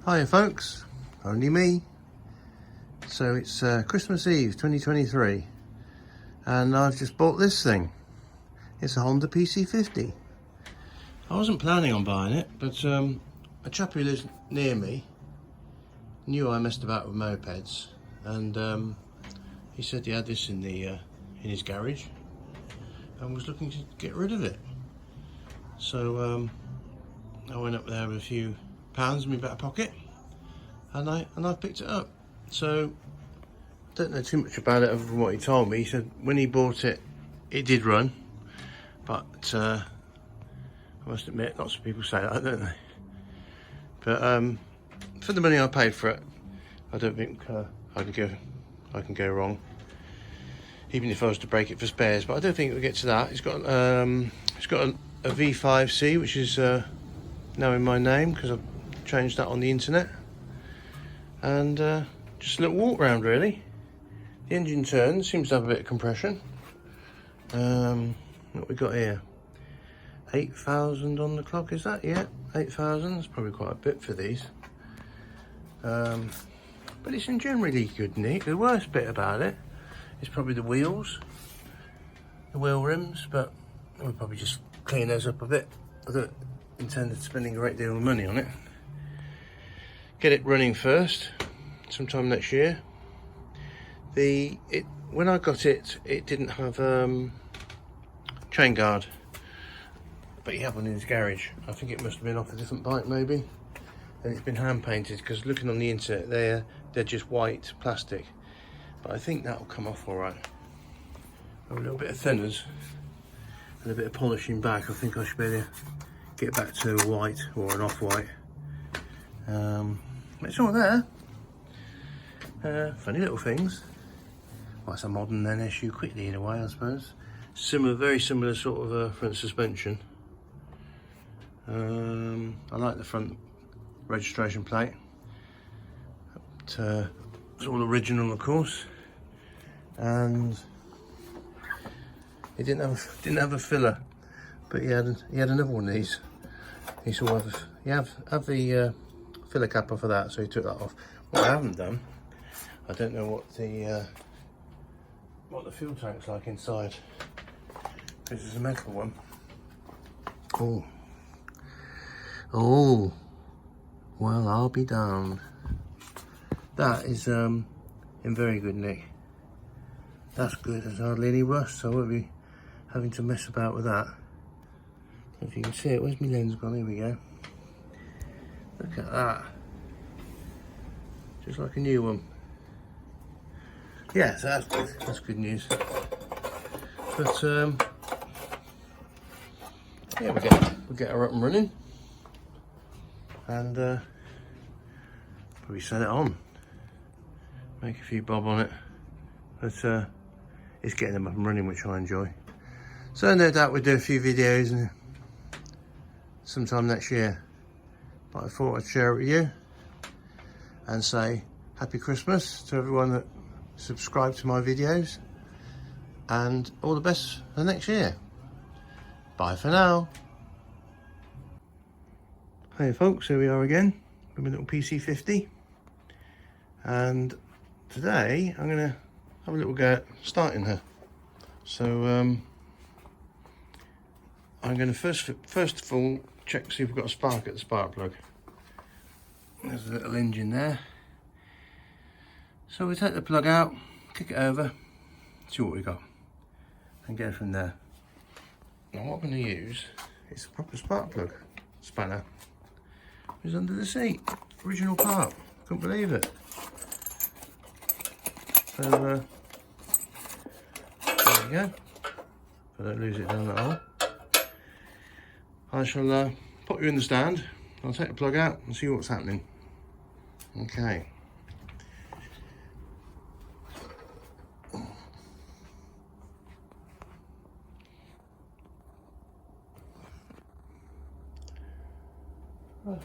Hiya folks, only me. So it's Christmas Eve 2023 and I've just bought this thing. It's a Honda PC50. I wasn't planning on buying it, but a chap who lives near me knew I messed about with mopeds, and he said he had this in his garage and was looking to get rid of it. So I went up there with a few pounds in my back pocket and I picked it up. So I don't know too much about it other than what he told me. He said when he bought it, it did run, but I must admit lots of people say that, don't they? But for the money I paid for it, I don't think I can go wrong, even if I was to break it for spares. But I don't think it will get to that. It's got a V5C, which is now in my name because I've changed that on the internet, and just a little walk round really. The engine turns, seems to have a bit of compression. What we got here, 8,000 on the clock, is that? Yeah, 8,000. That's probably quite a bit for these, but it's in generally good nick. The worst bit about it is probably the wheels, the wheel rims, but we'll probably just clean those up a bit. I don't intend spending a great deal of money on it. Get it running first, sometime next year. When I got it, it didn't have chain guard, but you have one in his garage. I think it must have been off a different bike maybe, and it's been hand painted, because looking on the internet they're just white plastic, but I think that'll come off all right. A little bit of thinners and a bit of polishing back, I think I should be able to get back to a white or an off-white. It's all there. Funny little things. Well, it's a modern SU quickly in a way, I suppose. Very similar sort of front suspension. I like the front registration plate. It's all original, of course, and he didn't have a filler, but he had another one of these. He sort of have the filler cap off of that, so he took that off. What I haven't done, I don't know what the fuel tank's like inside. This is a metal one. Oh, well, I'll be damned. That is in very good nick. That's good. There's hardly any rust, so I won't be having to mess about with that. If you can see it, where's my lens gone? Here we go. Look at that. Just like a new one. Yeah, so that's good. That's good news. But yeah, we'll get her up and running, and probably set it on, make a few bob on it. But it's getting them up and running, which I enjoy. So no doubt we'll do a few videos sometime next year. But I thought I'd share it with you and say Happy Christmas to everyone that subscribed to my videos, and all the best for next year. Bye for now. Hey folks, here we are again with my little PC50, and today I'm gonna have a little go at starting her. So I'm gonna first of all check, see if we've got a spark at the spark plug. There's a little engine there. So we take the plug out, kick it over, see what we got, and go from there. Now what I'm going to use is a proper spark plug spanner. It was under the seat, original part, couldn't believe it. So there we go. If I don't lose it down that hole, I shall put you in the stand. I'll take the plug out and see what's happening. Okay. Right.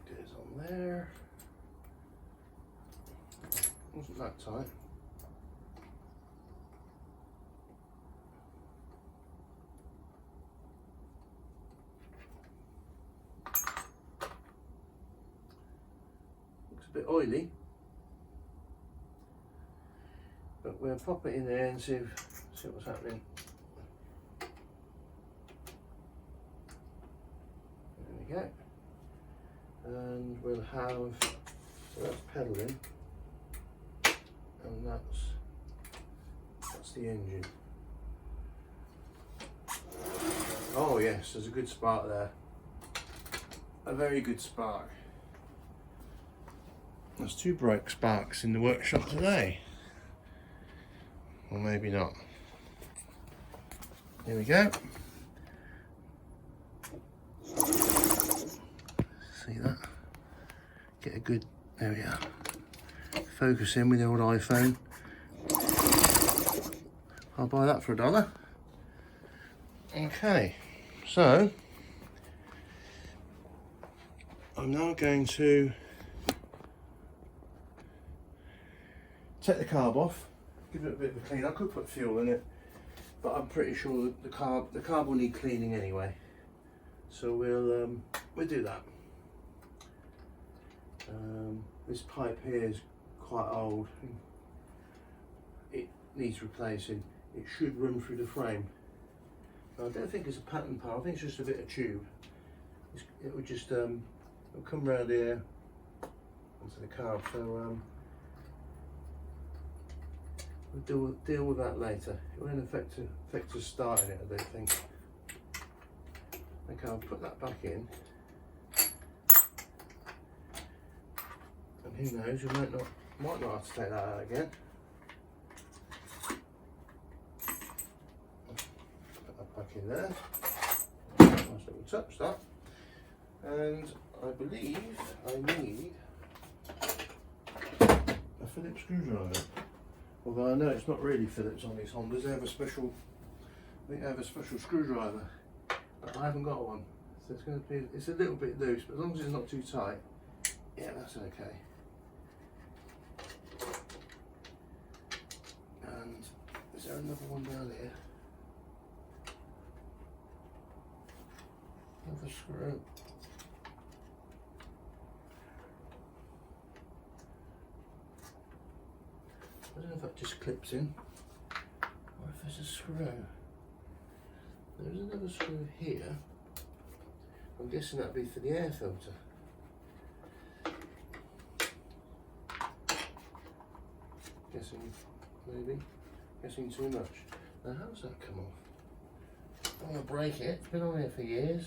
Goes on there. Wasn't that tight. bit oily, but we'll pop it in there and see what's happening. There we go. And we'll have, so that's pedalling, and that's the engine. Oh yes, there's a good spark there. A very good spark. There's 2 bright sparks in the workshop today. Or maybe not. Here we go. See that? Get a good, there we are. Focus in with the old iPhone. I'll buy that for $1. Okay, so I'm now going to take the carb off, give it a bit of a clean. I could put fuel in it, but I'm pretty sure that the carb will need cleaning anyway. So we'll do that. This pipe here is quite old. It needs replacing. It should run through the frame. I don't think it's a pattern part. I think it's just a bit of tube. It would just it'll come round here onto the carb. So we'll deal with that later. It won't affect us starting it, I don't think. Okay, I'll put that back in. And who knows, we might not have to take that out again. Put that back in there. Nice little touch, that. And I believe I need a Phillips screwdriver. Although I know it's not really Phillips on these Hondas, they have a special, I think they have a special screwdriver, but I haven't got one. So it's going to be, it's a little bit loose, but as long as it's not too tight, yeah, that's okay. And is there another one down here? Another screw. I don't know if that just clips in, or if there's a screw. There's another screw here. I'm guessing that'd be for the air filter. Guessing too much. Now how's that come off? I don't want to break it, it's been on here for years.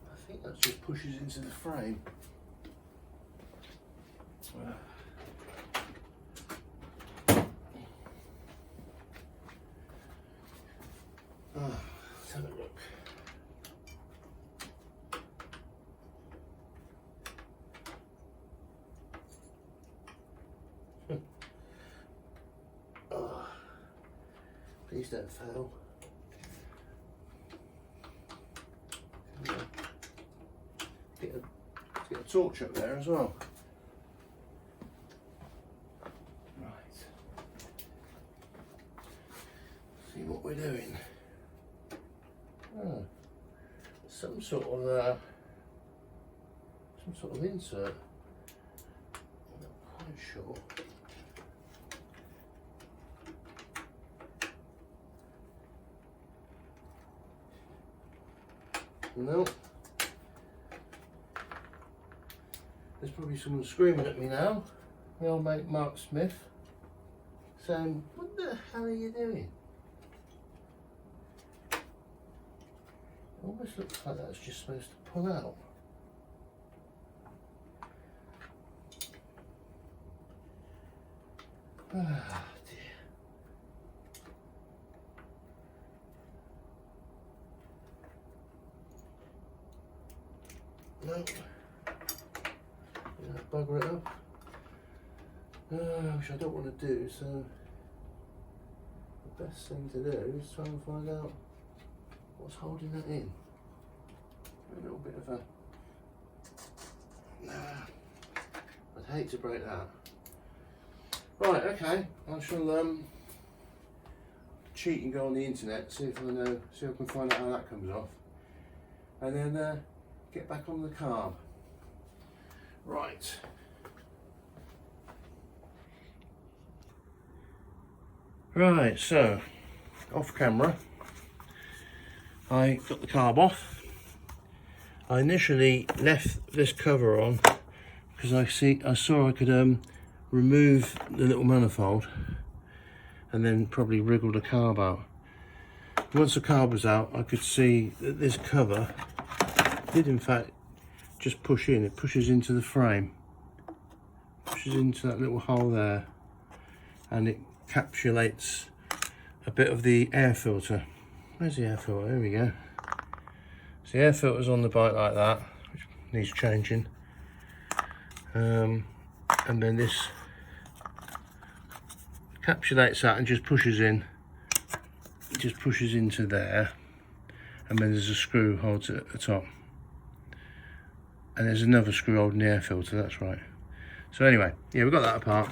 I think that just pushes into the frame. Let's have a look. Please don't fail. Get a torch up there as well. Right. See what we're doing. Oh, some sort of insert. I'm not quite sure. No. There's probably someone screaming at me now. My old mate Mark Smith, saying, "What the hell are you doing?" It almost looks like that's just supposed to pull out. Ah, dear. No. Bugger it up. Which I don't want to do, so the best thing to do is try and find out what's holding that in. A little bit of a... I'd hate to break that. Right, okay, I shall cheat and go on the internet, see if I can find out how that comes off. and then get back on the carb. Right. Right, so off camera, I got the carb off. I initially left this cover on because I saw I could remove the little manifold and then probably wriggle the carb out. Once the carb was out, I could see that this cover did in fact just push in. It pushes into the frame, pushes into that little hole there, and it encapsulates a bit of the air filter. Where's the air filter? There we go. So the air filter's on the bike like that, which needs changing. And then this encapsulates that and just pushes in. It just pushes into there, and then there's a screw holds it at the top. And there's another screw holding the air filter, that's right. So anyway, yeah, we've got that apart.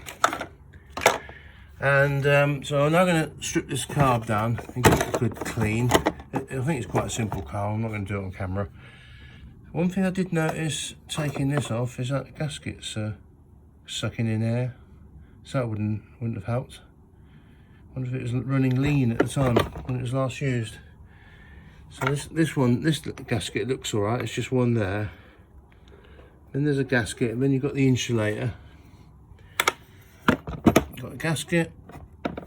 And so I'm now going to strip this carb down and give it a good clean. I think it's quite a simple carb, I'm not going to do it on camera. One thing I did notice taking this off is that the gasket's sucking in air. So that wouldn't have helped. I wonder if it was running lean at the time when it was last used. So this gasket looks alright, it's just one there. Then there's a gasket, and then you've got the insulator. You've got a gasket,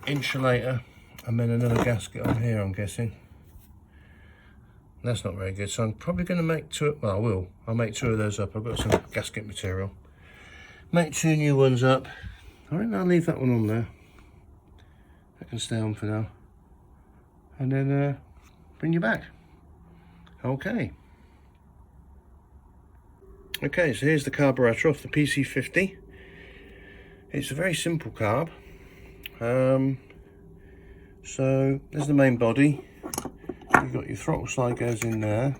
insulator, and then another gasket on here, I'm guessing. That's not very good, so I'm probably going to make two, well I will, I'll make two of those up. I've got some gasket material. Make two new ones up. I think I'll leave that one on there. That can stay on for now. And then bring you back. Okay. Okay, so here's the carburetor off the PC50. It's a very simple carb. So there's the main body. You've got your throttle slide goes in there.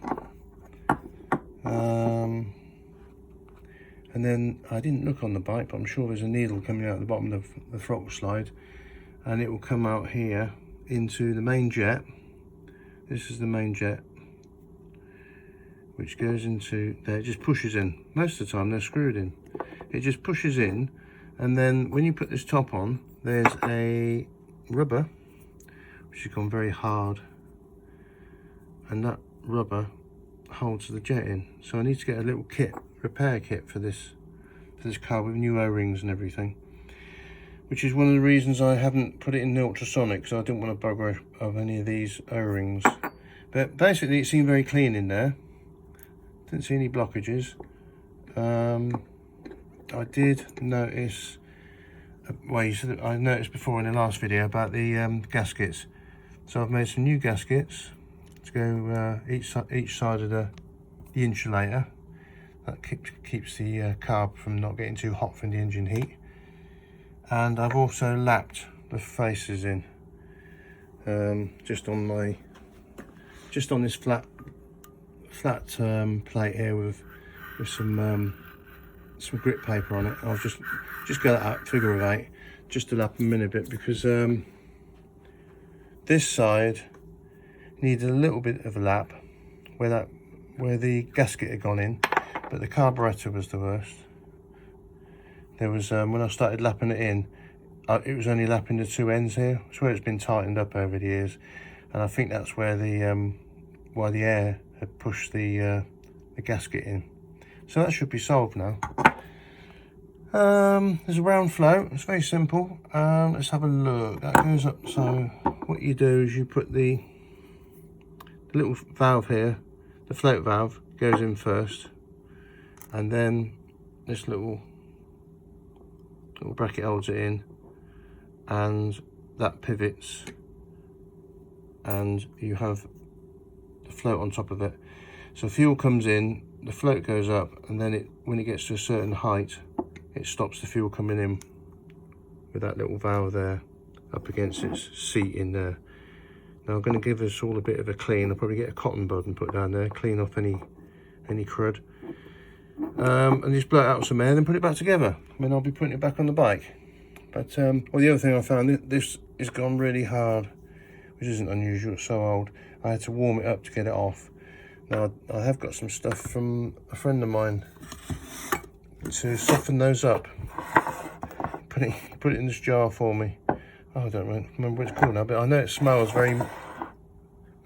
And then I didn't look on the bike, but I'm sure there's a needle coming out the bottom of the throttle slide, and it will come out here into the main jet. This is the main jet, which goes into there. It just pushes in. Most of the time they're screwed in. It just pushes in, and then when you put this top on, there's a rubber which has gone very hard, and that rubber holds the jet in. So I need to get a little kit, repair kit for this car with new O-rings and everything, which is one of the reasons I haven't put it in the ultrasonic, because I didn't want to bugger of any of these O-rings. But basically it seemed very clean in there. Didn't see any blockages. I did notice, well, I noticed before in the last video about the gaskets. So I've made some new gaskets to go each side of the insulator. That keeps the carb from not getting too hot from the engine heat. And I've also lapped the faces in, just on this flat plate here with some grit paper on it. I'll just go that out, figure of 8, just to lap them in a bit, because this side needed a little bit of a lap where the gasket had gone in, but the carburetor was the worst. There was when I started lapping it in, it was only lapping the two ends here. It's where it's been tightened up over the years, and I think that's where why the air had pushed the gasket in. So that should be solved now. There's a round float. It's very simple. Let's have a look. That goes up. So what you do is you put the little valve here, the float valve goes in first, and then this little bracket holds it in, and that pivots, and you have the float on top of it. So fuel comes in, the float goes up, and then when it gets to a certain height, it stops the fuel coming in with that little valve there up against its seat in there. Now I'm going to give this all a bit of a clean. I'll probably get a cotton bud and put down there, clean off any crud, and just blow it out with some air, then put it back together. And then I'll be putting it back on the bike. But well, the other thing I found, this has gone really hard, which isn't unusual. It's so old. I had to warm it up to get it off, Now I have got some stuff from a friend of mine to soften those up. Put it in this jar for me. Oh, I don't remember what it's called now, but I know it smells very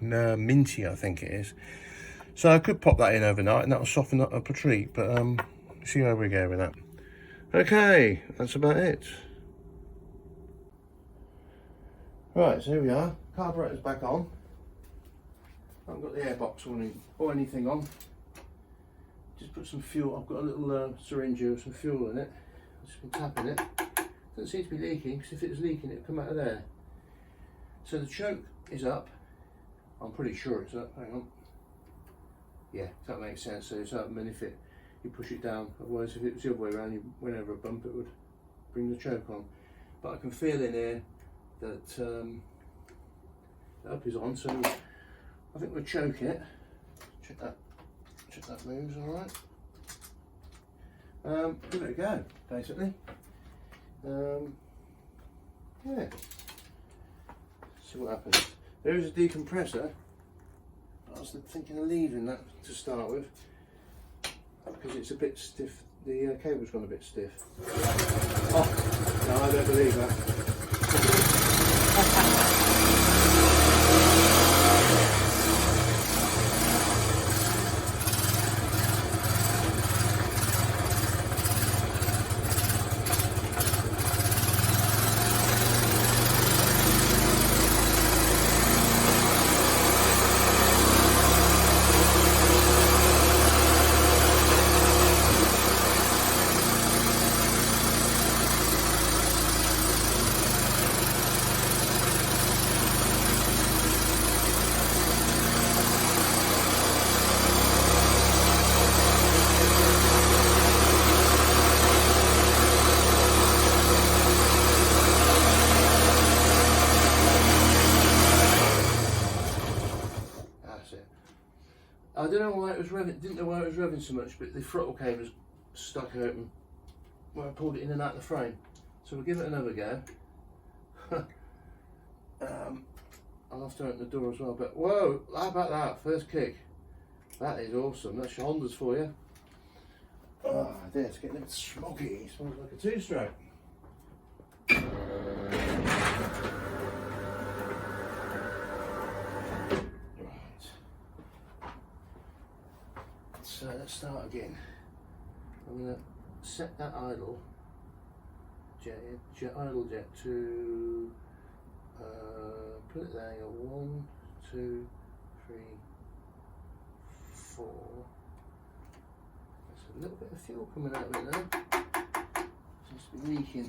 minty, I think it is. So I could pop that in overnight and that'll soften up a treat, but see where we go with that. Okay, that's about it. Right, so here we are. Carburetor's back on. I haven't got the airbox or anything on. Just put some fuel. I've got a little syringe with some fuel in it. I've just been tapping it. Doesn't seem to be leaking, because if it was leaking, it'd come out of there. So the choke is up. I'm pretty sure it's up. Hang on. Yeah, that makes sense. So it's up, and then if you push it down. Otherwise, if it was the other way around, you went over a bump, it would bring the choke on. But I can feel in here that the up is on, so I think we'll choke it. Check that moves all right. Give it a go, basically. Yeah. See what happens. There is a decompressor. I was thinking of leaving that to start with, because it's a bit stiff. The cable's gone a bit stiff. Oh, no, I don't believe that. I don't know why it was revving, didn't know why it was revving so much, but the throttle cable was stuck open when I pulled it in and out of the frame. So we'll give it another go. I'll have to open the door as well, but whoa, how about that, first kick? That is awesome, that's your Hondas for you. Oh dear, it's getting a bit smoggy, it smells like a two-stroke. So let's start again. I'm going to set that idle jet to put it there. 1, 2, 3, 4. There's a little bit of fuel coming out of it now. Seems to be leaking.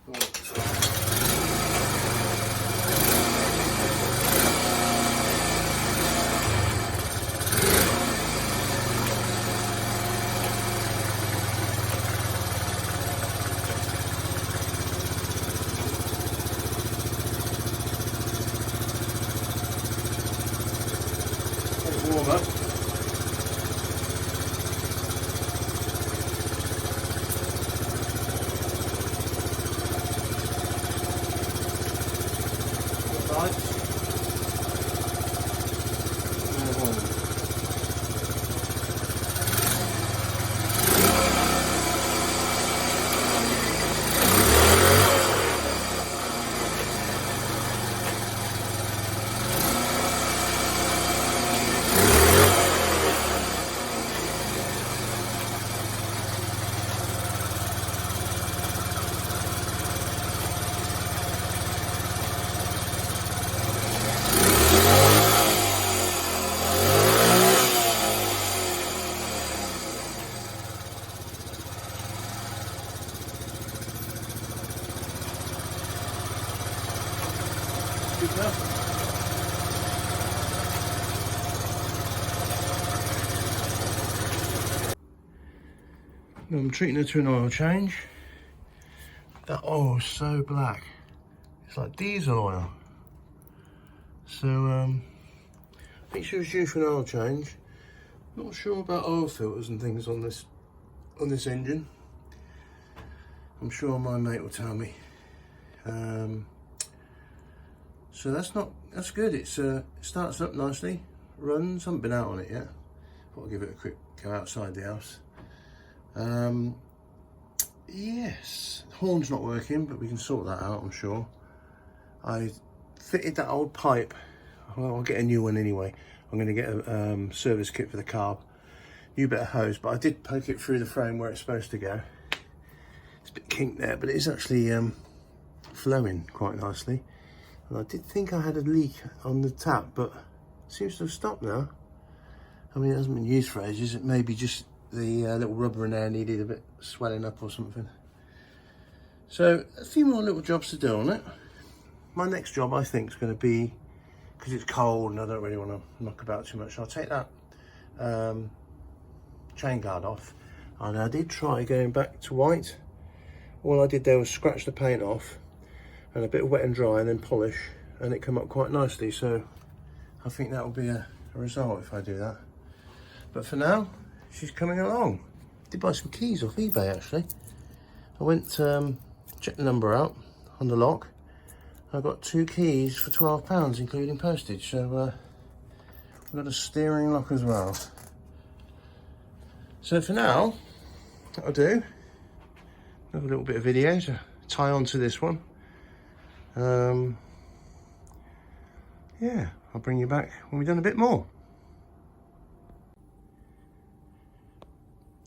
Right. Warm up. I'm treating it to an oil change. That oil is so black. It's like diesel oil. So I think she was due for an oil change. Not sure about oil filters and things on this engine. I'm sure my mate will tell me. So that's good. It starts up nicely. runs. I haven't been out on it yet. Thought I'll give it a quick go outside the house. Yes, horn's not working, but we can sort that out, I'm sure. I fitted that old pipe. Well, I'll get a new one anyway. I'm going to get a service kit for the carb. New bit of hose, but I did poke it through the frame where it's supposed to go. It's a bit kinked there, but it is actually flowing quite nicely. And I did think I had a leak on the tap, but it seems to have stopped now. I mean, it hasn't been used for ages. It may be just the little rubber in there needed a bit swelling up or something. So a few more little jobs to do on it. My next job, I think, is going to be, because it's cold and I don't really want to knock about too much, I'll take that chain guard off. And I did try going back to white. All I did there was scratch the paint off and a bit of wet and dry and then polish, and it came up quite nicely. So I think that will be a result if I do that. But for now, she's coming along. Did buy some keys off eBay actually. I went checked the number out on the lock. I got 2 keys for £12, including postage. So we've got a steering lock as well. So for now, that'll do. Have a little bit of video to tie onto this one. Yeah, I'll bring you back when we've done a bit more.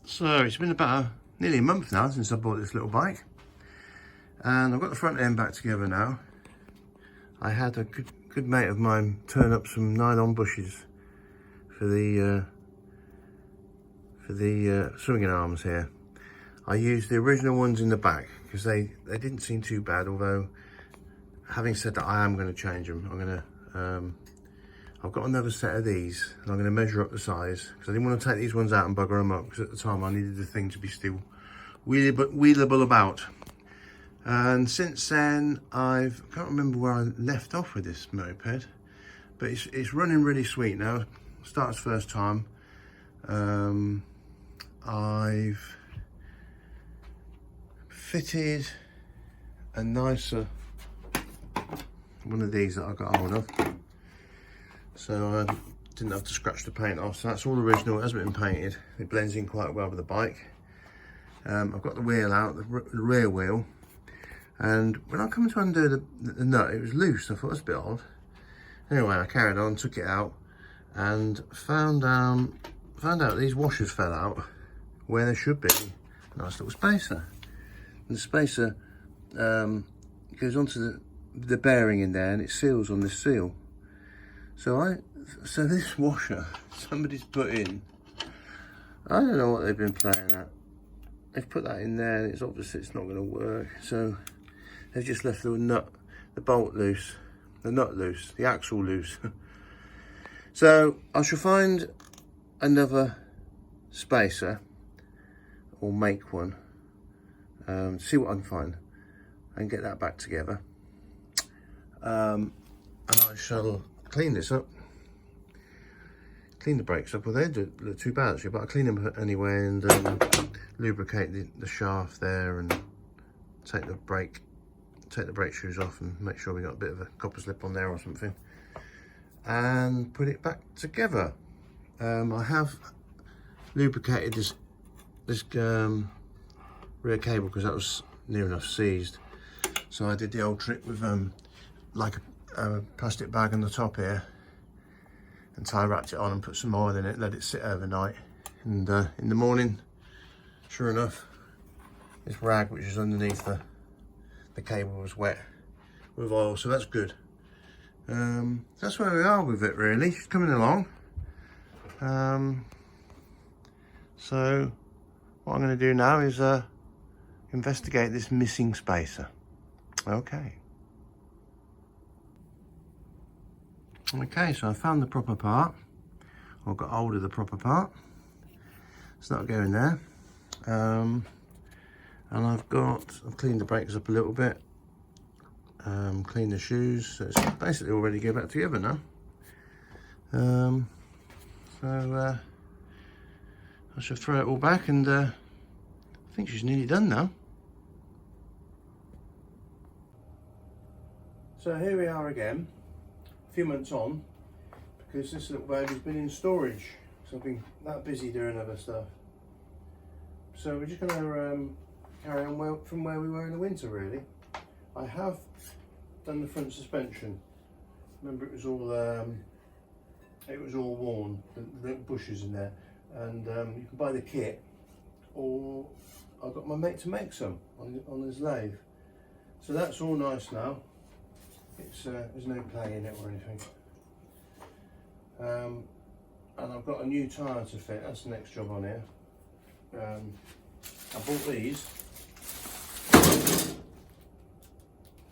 So it's been about nearly a month now since I bought this little bike, and I've got the front end back together now. I had a good mate of mine turn up some nylon bushes for the swinging arms here. I used the original ones in the back because they didn't seem too bad, although having said that, I am going to change them. I'm going to I've got another set of these and I'm going to measure up the size because I didn't want to take these ones out and bugger them up, because at the time I needed the thing to be still wheelable about. And since then, I can't remember where I left off with this moped, but it's running really sweet now. Starts first time. I've fitted a nicer one of these that I got hold of, so I didn't have to scratch the paint off. So that's all original. It hasn't been painted. It blends in quite well with the bike. I've got the wheel out, the rear wheel, and when I come to undo the nut, it was loose. I thought that's a bit odd. Anyway, I carried on, took it out, and found out these washers fell out where they should be. Nice little spacer. And the spacer goes onto the bearing in there, and it seals on this seal. So this washer, somebody's put in, I don't know what they've been playing at. They've put that in there, and it's obviously it's not going to work. So they've just left the bolt loose, the nut loose, the axle loose. So I shall find another spacer, or make one, see what I can find and get that back together. And I shall clean this up, clean the brakes up. Well, they don't look too bad actually, but I'll clean them anyway and lubricate the shaft there and take the brake shoes off and make sure we got a bit of a copper slip on there or something, and put it back together. I have lubricated this rear cable because that was near enough seized. So I did the old trick with like a plastic bag on the top here, and tie wrapped it on and put some oil in it, let it sit overnight, and in the morning, sure enough, this rag which is underneath the cable was wet with oil, so that's good. That's where we are with it really. She's coming along. So what I'm going to do now is investigate this missing spacer. Okay, so I found the proper part, or got hold of the proper part. It's not going there. And I've cleaned the brakes up a little bit, cleaned the shoes, so it's basically all ready to go back together now. So I shall throw it all back, and I think she's nearly done now. So here we are again, a few months on. because this little baby's been in storage, so I've been that busy doing other stuff. So we're just going to carry on from where we were in the winter, really. I have done the front suspension. Remember, it was all worn, the little bushes in there, and you can buy the kit, or I got my mate to make some on his lathe. So that's all nice now. It's there's no play in it or anything. And I've got a new tyre to fit. That's the next job on here. I bought these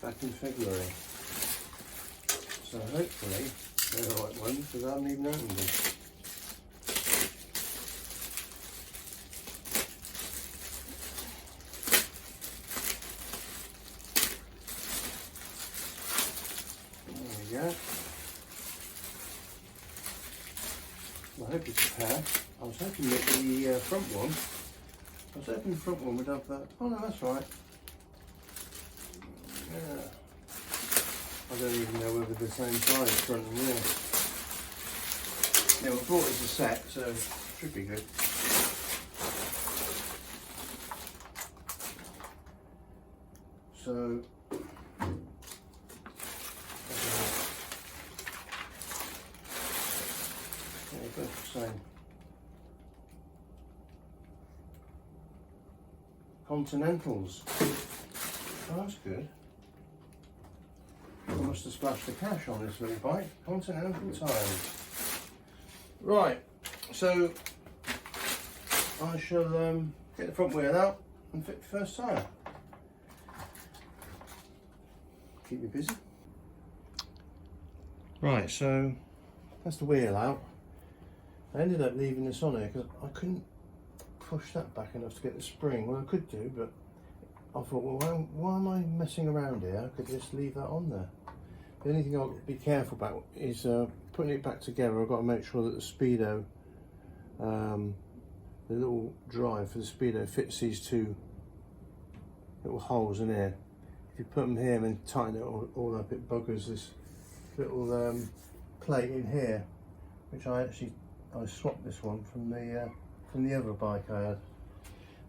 back in February, so hopefully they're the right ones, because I haven't even opened them. There we go. I hope it's a pair. I was hoping that the front one would have that. Oh no, that's right. Yeah. I don't even know whether the same size front and rear. Yeah, we bought it as a set, so it should be good. So they're both the same. Continentals. Oh, that's good. I must have splashed the cash on this little bike. Continental tyres. Right, so I shall get the front wheel out and fit the first tyre. Keep me busy. Right, so that's the wheel out. I ended up leaving this on here because I couldn't push that back enough to get the spring. Well, I could do, but I thought, well, why am I messing around here? I could just leave that on there. The only thing I'll be careful about is putting it back together. I've got to make sure that the speedo, the little drive for the speedo, fits these two little holes in here. If you put them here and then tighten it all up, it buggers this little plate in here, which I swapped this one from the other bike I had,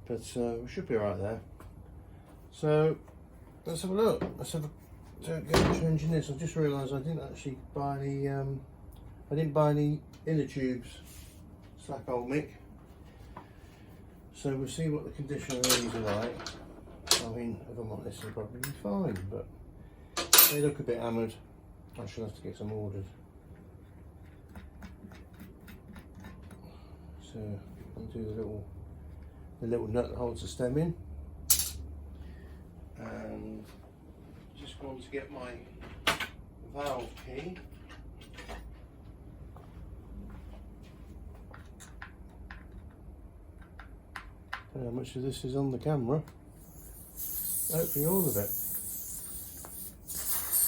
but we should be right there. So let's have a look. Let's have a change in this. I just realised I didn't actually buy any. I didn't buy any inner tubes. Slack old Mick. So we'll see what the condition of these are like. I mean, if I'm honest, they'll probably be fine, but they look a bit hammered. I shall have to get some ordered. So I'll do the little nut that holds the stem in, and just going to get my valve key. I don't know how much of this is on the camera. Hopefully all of it.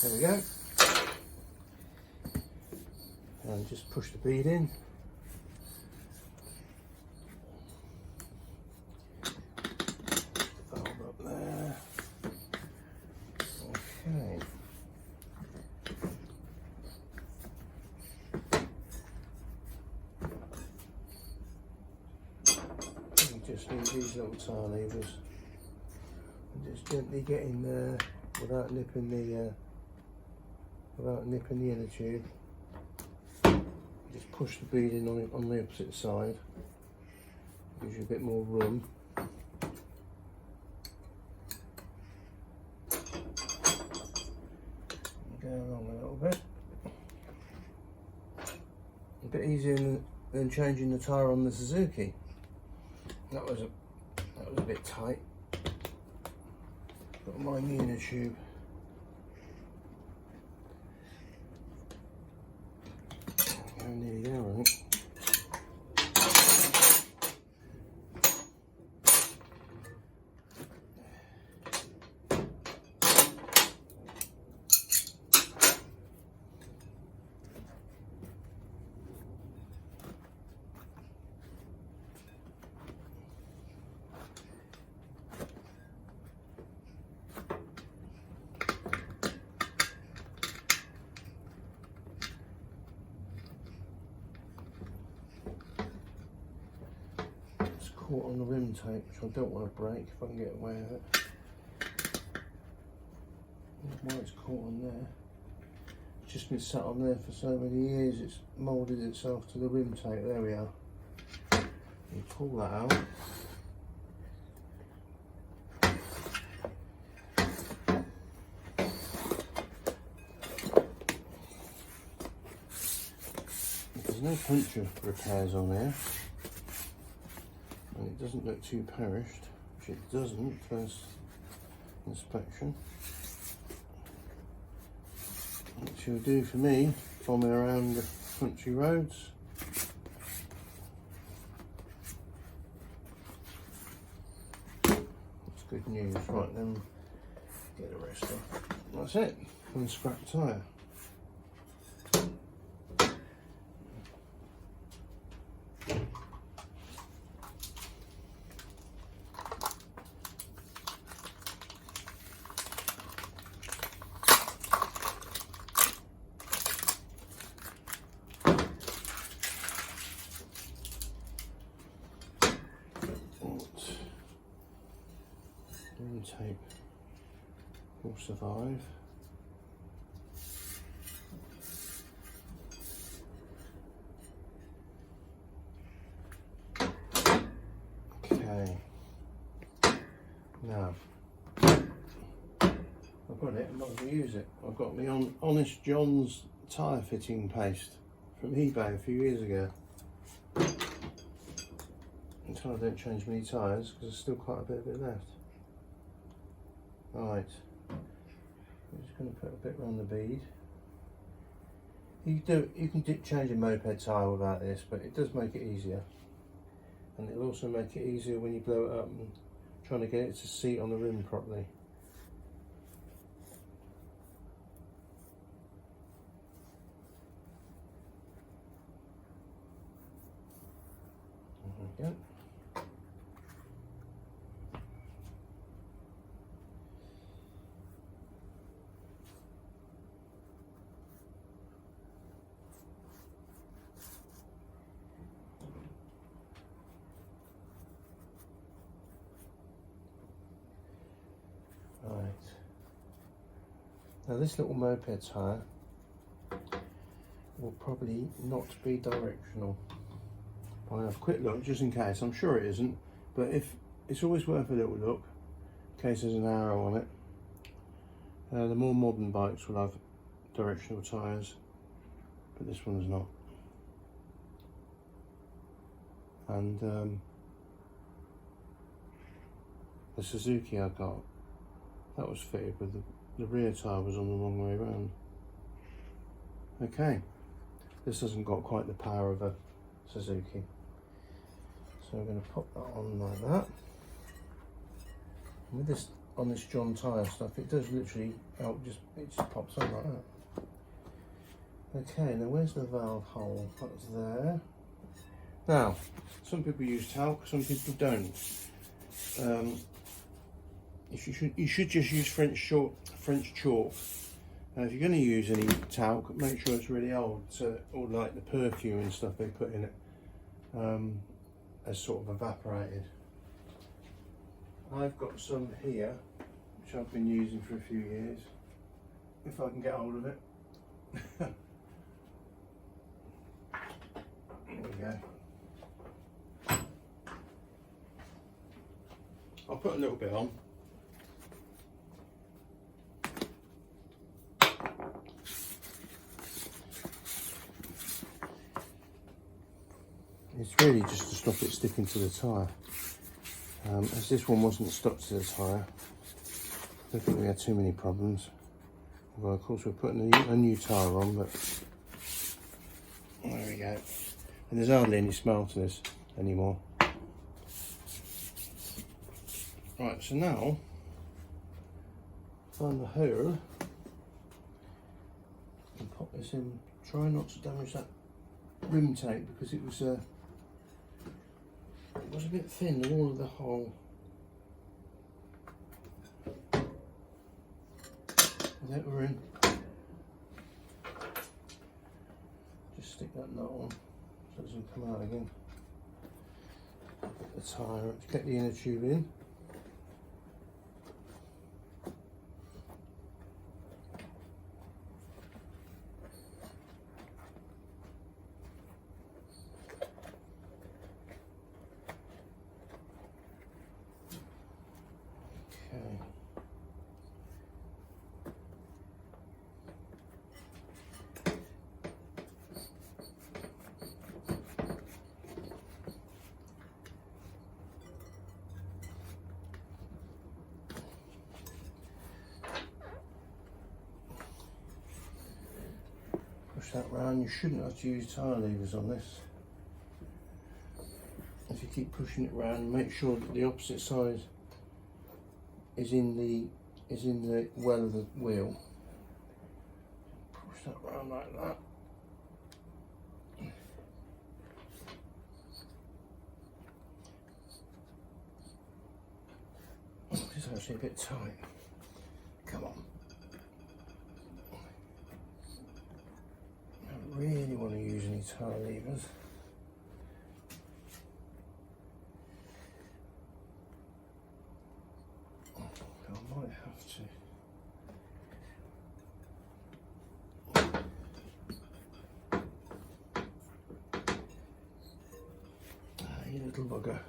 There we go. And just push the bead in. Valve up there. Okay. You just need these little tire levers. And just gently get in there without nipping the inner tube. Just push the bead in on the opposite side. Gives you a bit more room. Go along a little bit. A bit easier than changing the tyre on the Suzuki. That was a bit tight. Got my inner tube. Nearly there, I think. caught on the rim tape, which I don't want to break if I can get away with it. Why it's caught on there. It's just been sat on there for so many years, it's moulded itself to the rim tape. There we are. You pull that out. There's no puncture repairs on there, and it doesn't look too perished, which it doesn't first inspection. Which will do for me, bombing around the country roads. That's good news. Right then, get the rest off. That's it. One scrap tyre. Rim tape will survive. Okay, now I've got it, I'm not going to use it. I've got my Honest John's tyre fitting paste from eBay a few years ago. Until I don't change many tyres, because there's still quite a bit of it left. Right, I'm just going to put a bit around the bead. You can change a moped tyre without this, but it does make it easier. And it'll also make it easier when you blow it up and trying to get it to seat on the rim properly. There we go. Right. Now this little moped tyre will probably not be directional. I'll have a quick look just in case. I'm sure it isn't, but if it's always worth a little look in case there's an arrow on it. The more modern bikes will have directional tyres, but this one is not. And the Suzuki I got, that was fitted with the rear tyre was on the wrong way around. Okay, this hasn't got quite the power of a Suzuki. So we're going to pop that on like that. And with this Honest John tyre stuff, it does literally help, it just pops on like that. Okay, now where's the valve hole? That's there. Now, some people use talc, some people don't. You should just use French chalk. If you're going to use any talc, make sure it's really old, so all like the perfume and stuff they put in it has sort of evaporated. I've got some here which I've been using for a few years, if I can get hold of it. There we go. I'll put a little bit on. It's really just to stop it sticking to the tyre. As this one wasn't stuck to the tyre, I don't think we had too many problems. Well, of course we're putting a new tyre on, but there we go. And there's hardly any smell to this anymore. Right, so now, find the hole and pop this in. Try not to damage that rim tape because it was a bit thin, the wall of the hole. That we're in. Just stick that nut on so it doesn't come out again. the tyre, get the inner tube in. Okay. Push that round. You shouldn't have to use tyre levers on this. If you keep pushing it round, make sure that the opposite side is in the well of the wheel. Push that round like that. It's actually a bit tight. Come on. I don't really want to use any tyre levers. I might have to. You little bugger.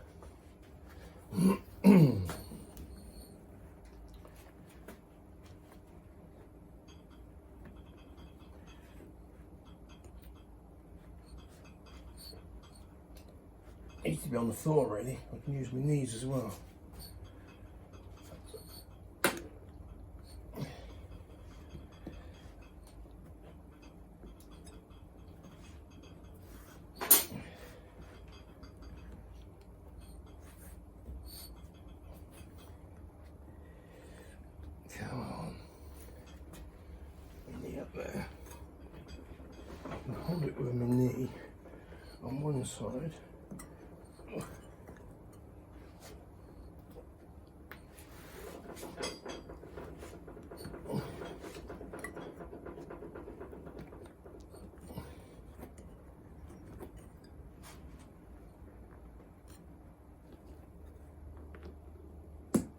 Needs to be on the floor really. I can use my knees as well. Come on. My knee up there. I can hold it with my knee on one side.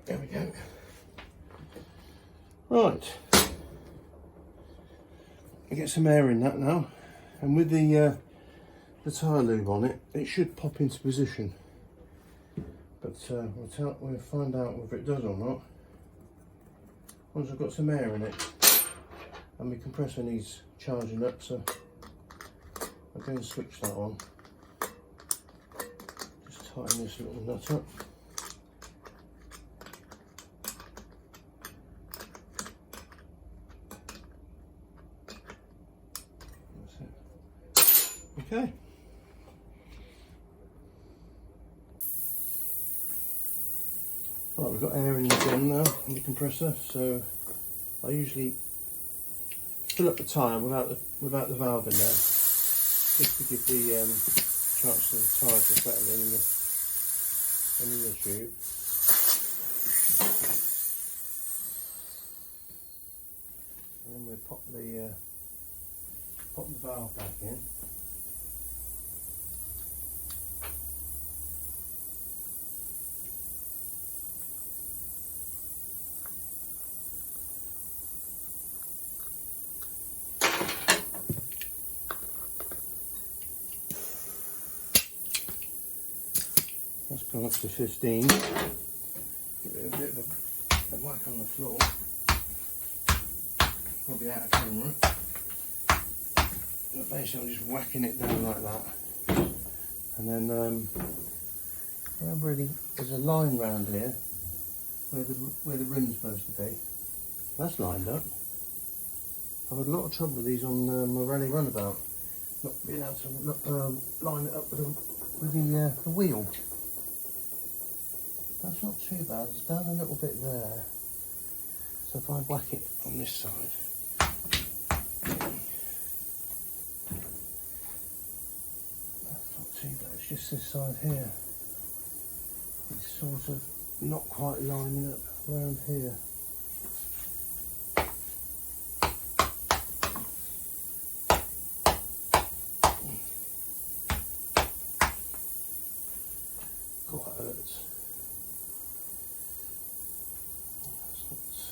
There we go. Right, I get some air in that now, and with the tyre lube on it, it should pop into position. But we'll find out whether it does or not once I've got some air in it. And my compressor needs charging up, so I'll go and switch that on. Just tighten this little nut up. Okay. Right, we've got air in the gun now, in the compressor, so I usually fill up the tyre without the valve in there, just to give the chance for the tyre to settle in the tube. And then we'll pop the valve back in. That's gone up to 15. Give it a bit of a whack on the floor. Probably out of camera. But basically I'm just whacking it down like that. And then there's a line round here where the rim's supposed to be. That's lined up. I've had a lot of trouble with these on my rally runabout. Not being able to line it up with the wheel. That's not too bad, it's down a little bit there. So if I whack it on this side, that's not too bad, it's just this side here. It's sort of not quite lining up around here.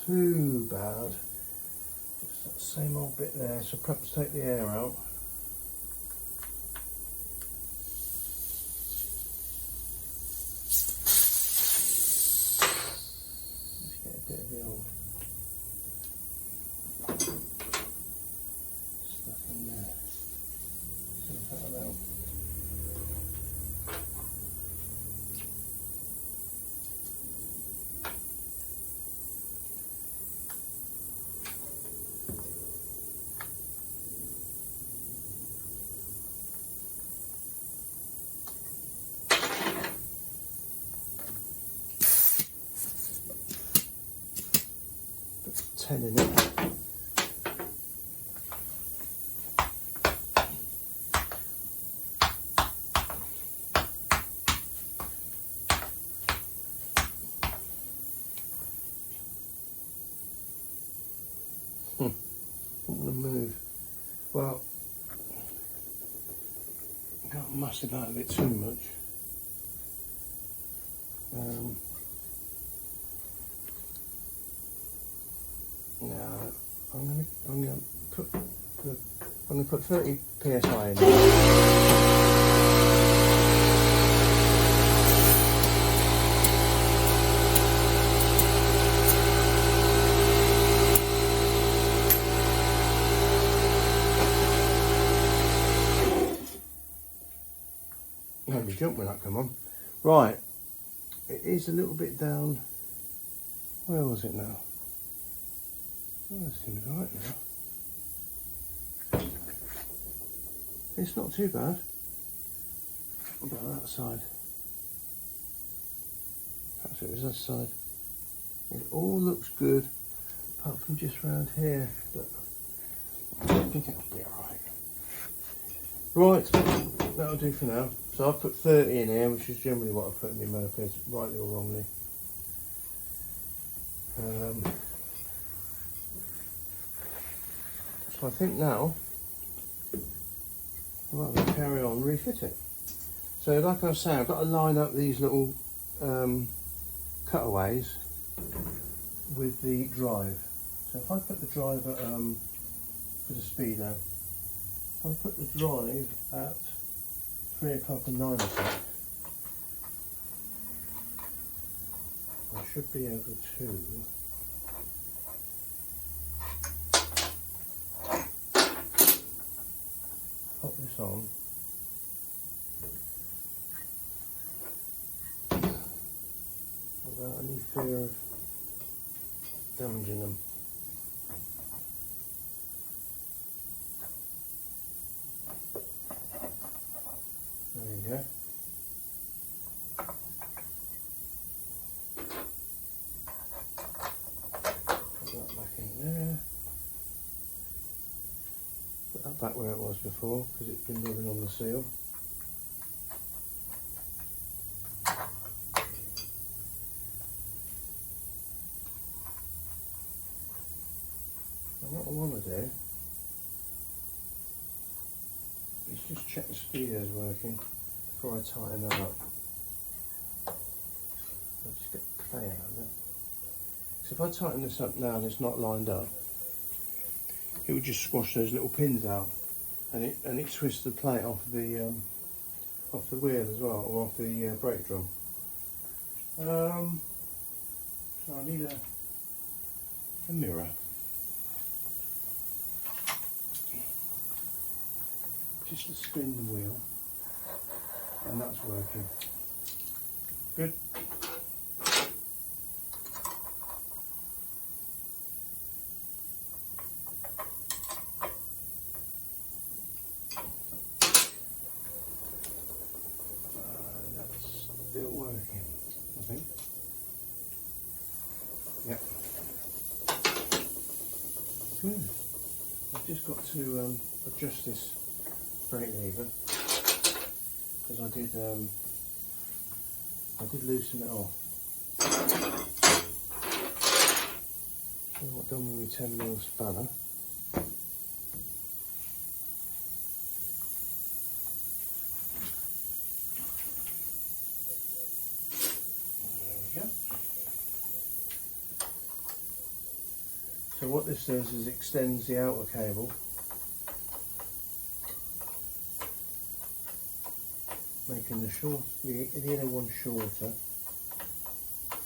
too bad. Just that same old bit there, so perhaps take the air out. Let's get a bit of the old stuff in there. See if that'll help. Put 10 in it. I'm going to move. Well, can't mess about a bit too much. Now I'm going to put 30 psi in there. Made me jump when that come on. Right, it is a little bit down. Where was it now? Oh, that seems right now. It's not too bad. What about that side? Perhaps it was this side. It all looks good, apart from just round here. But I think it'll be alright. Right, that'll do for now. So I've put 30 in here, which is generally what I put in my mopeds, rightly or wrongly. So I think now I'm going to carry on refit it. So like I was saying, I've got to line up these little cutaways with the drive. So if I put the drive at for the speedo, if I put the drive at 3 o'clock and 9 o'clock, I should be able to pop this on without any fear of damaging them. There you go. Put that back in there. Put that back where it was before because it's been rubbing on the seal. And what I want to do is just check the speedo's working before I tighten that up. I'll just get the play out of it. So if I tighten this up now and it's not lined up, it would just squash those little pins out, and it twists the plate off the wheel as well, or off the brake drum. So I need a mirror. Just to spin the wheel, and that's working. Good. That's still working, I think. Yep. Good. I've just got to adjust this brake lever because I did loosen it off. So what I've done with my 10mm spanner. There we go. So what this does is extends the outer cable, making the inner one shorter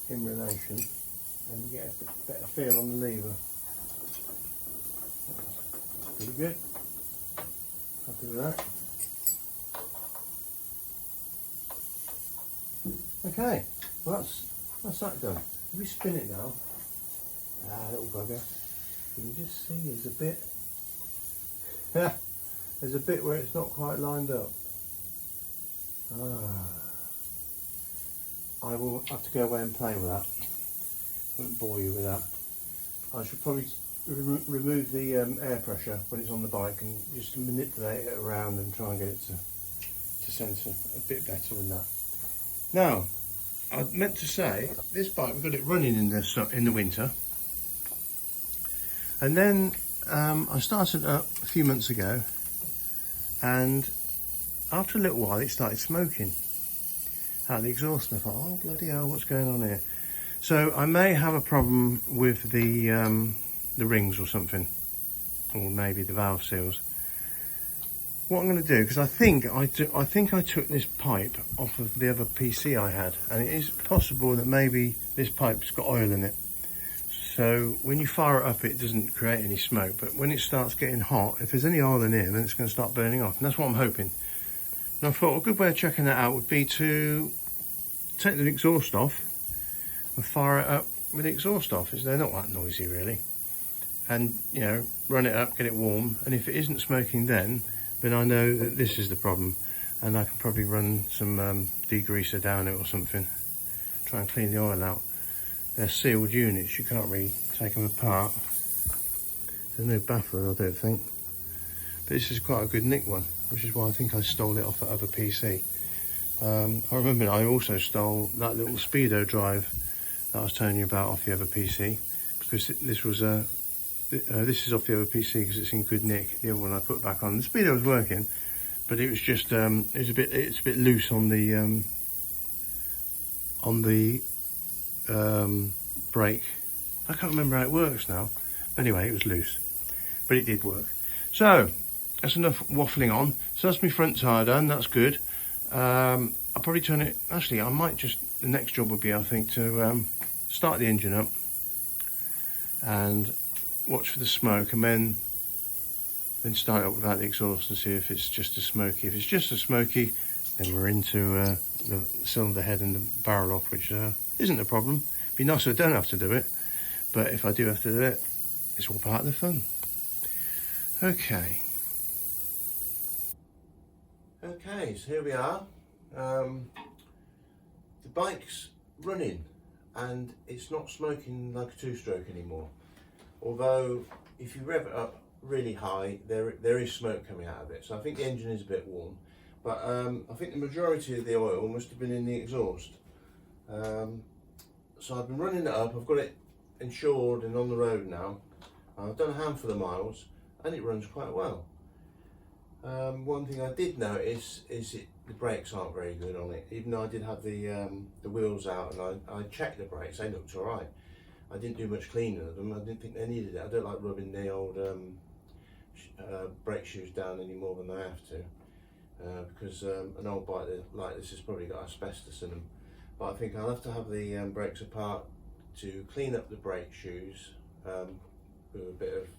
in relation, and you get a bit better feel on the lever. Pretty good. Happy with that. Okay, well that's that done. If we spin it now, little bugger, you can just see there's a bit where it's not quite lined up. I will have to go away and play with that. Won't bore you with that. I should probably remove the air pressure when it's on the bike and just manipulate it around and try and get it to sense a bit better than that. Now, I meant to say, this bike, we've got it running in the winter. And then I started up a few months ago, and after a little while it started smoking out of the exhaust, and I thought, oh bloody hell, what's going on here? So I may have a problem with the rings or something, or maybe the valve seals. What I'm going to do, because I think I took this pipe off of the other PC I had, and it is possible that maybe this pipe's got oil in it. So when you fire it up, it doesn't create any smoke, but when it starts getting hot, if there's any oil in here, then it's going to start burning off, and that's what I'm hoping. And I thought a good way of checking that out would be to take the exhaust off and fire it up with the exhaust off. They're not that noisy really. And, you know, run it up, get it warm, and if it isn't smoking then I know that this is the problem, and I can probably run some degreaser down it or something, try and clean the oil out. They're sealed units, you can't really take them apart. There's no baffler, I don't think. But this is quite a good nick one, which is why I think I stole it off that other PC. I remember I also stole that little speedo drive that I was telling you about off the other PC, because this was this is off the other PC because it's in good nick. The other one I put back on. The speedo was working, but it was just it's a bit loose on the brake. I can't remember how it works now. Anyway, it was loose, but it did work. So that's enough waffling on. So that's my front tyre done. That's good. I'll probably turn it. Actually, I might just. The next job would be, I think, to start the engine up and watch for the smoke, and then start it up without the exhaust and see if it's just as smoky. If it's just as smoky, then we're into the cylinder head and the barrel off, which isn't a problem. It'd be nice if I don't have to do it, but if I do have to do it, it's all part of the fun. Okay, so here we are. The bike's running and it's not smoking like a two-stroke anymore. Although, if you rev it up really high, there is smoke coming out of it. So I think the engine is a bit warm. But I think the majority of the oil must have been in the exhaust. So I've been running it up. I've got it insured and on the road now. I've done a handful of miles, and it runs quite well. One thing I did notice is the brakes aren't very good on it. Even though I did have the wheels out and I checked the brakes, they looked all right. I didn't do much cleaning of them. I didn't think they needed it. I don't like rubbing the old brake shoes down any more than I have to, because an old bike like this has probably got asbestos in them. But I think I'll have to have the brakes apart to clean up the brake shoes with a bit of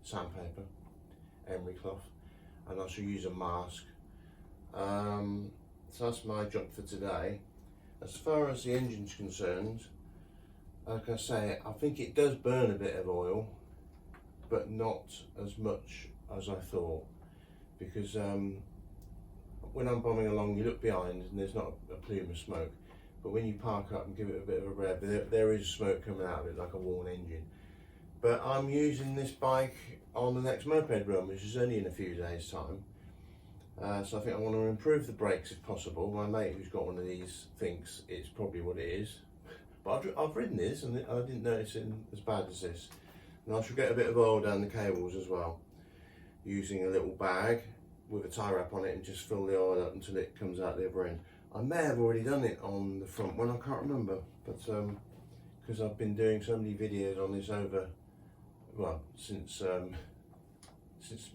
sandpaper, emery cloth, and I shall use a mask. So that's my job for today. As far as the engine's concerned, like I say, I think it does burn a bit of oil, but not as much as I thought, because when I'm bombing along, you look behind and there's not a plume of smoke, but when you park up and give it a bit of a rev, there is smoke coming out of it like a worn engine. But I'm using this bike on the next moped run, which is only in a few days' time. So I think I want to improve the brakes if possible. My mate who's got one of these thinks it's probably what it is. But I've ridden this and I didn't notice it as bad as this. And I shall get a bit of oil down the cables as well, using a little bag with a tie wrap on it, and just fill the oil up until it comes out the other end. I may have already done it on the front one, I can't remember, but because I've been doing so many videos on this over, well, since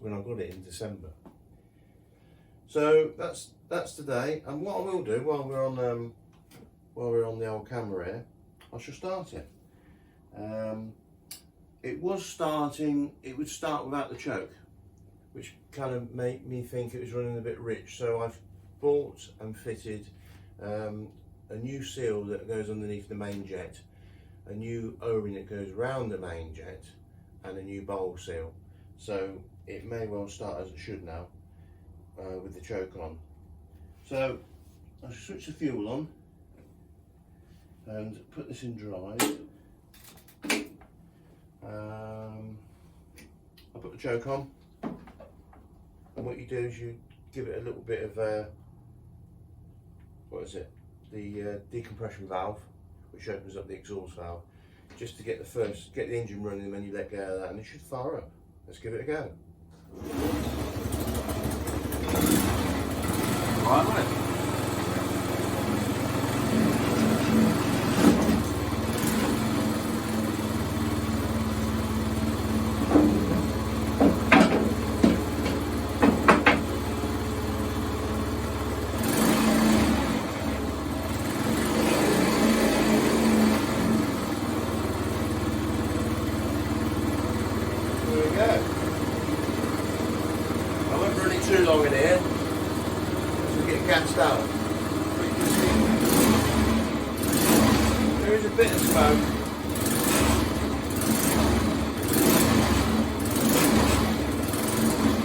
when I got it in December. So that's today, and what I will do while we're on the old camera here, I shall start it. It would start without the choke, which kind of made me think it was running a bit rich. So I've bought and fitted a new seal that goes underneath the main jet, a new O-ring that goes around the main jet, and a new bowl seal. So it may well start as it should now, with the choke on. So I shall switch the fuel on and put this in drive. I'll put the choke on, and what you do is you give it a little bit of the decompression valve, which opens up the exhaust valve, just to get the engine running. When you let go of that, and it should fire up. Let's give it a go. Right on it. I won't run it too long in here, as we get gassed out. But you can see there is a bit of smoke.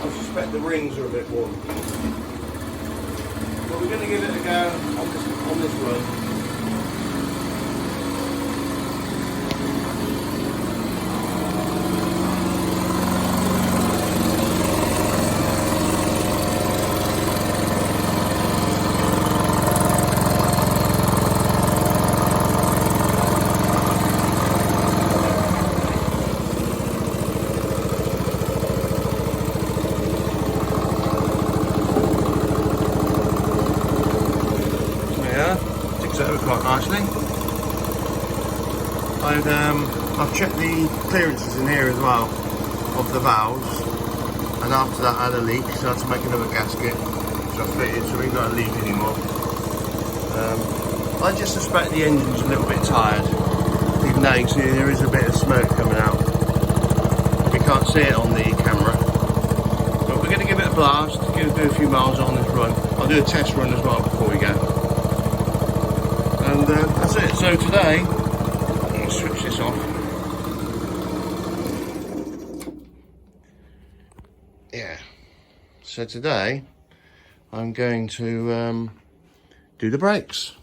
I suspect the rings are a bit warm. But we're going to give it a go on this run. Over quite nicely. I've checked the clearances in here as well of the valves, and after that I had a leak, so I had to make another gasket, which I fitted, so we ain't got a leak anymore. I just suspect the engine's a little bit tired, even though you can see there is a bit of smoke coming out. You can't see it on the camera, but we're going to give it a blast, do a few miles on this run. I'll do a test run as well before we go. And that's it. So today, I'm going to switch this off. Yeah. So today, I'm going to do the brakes.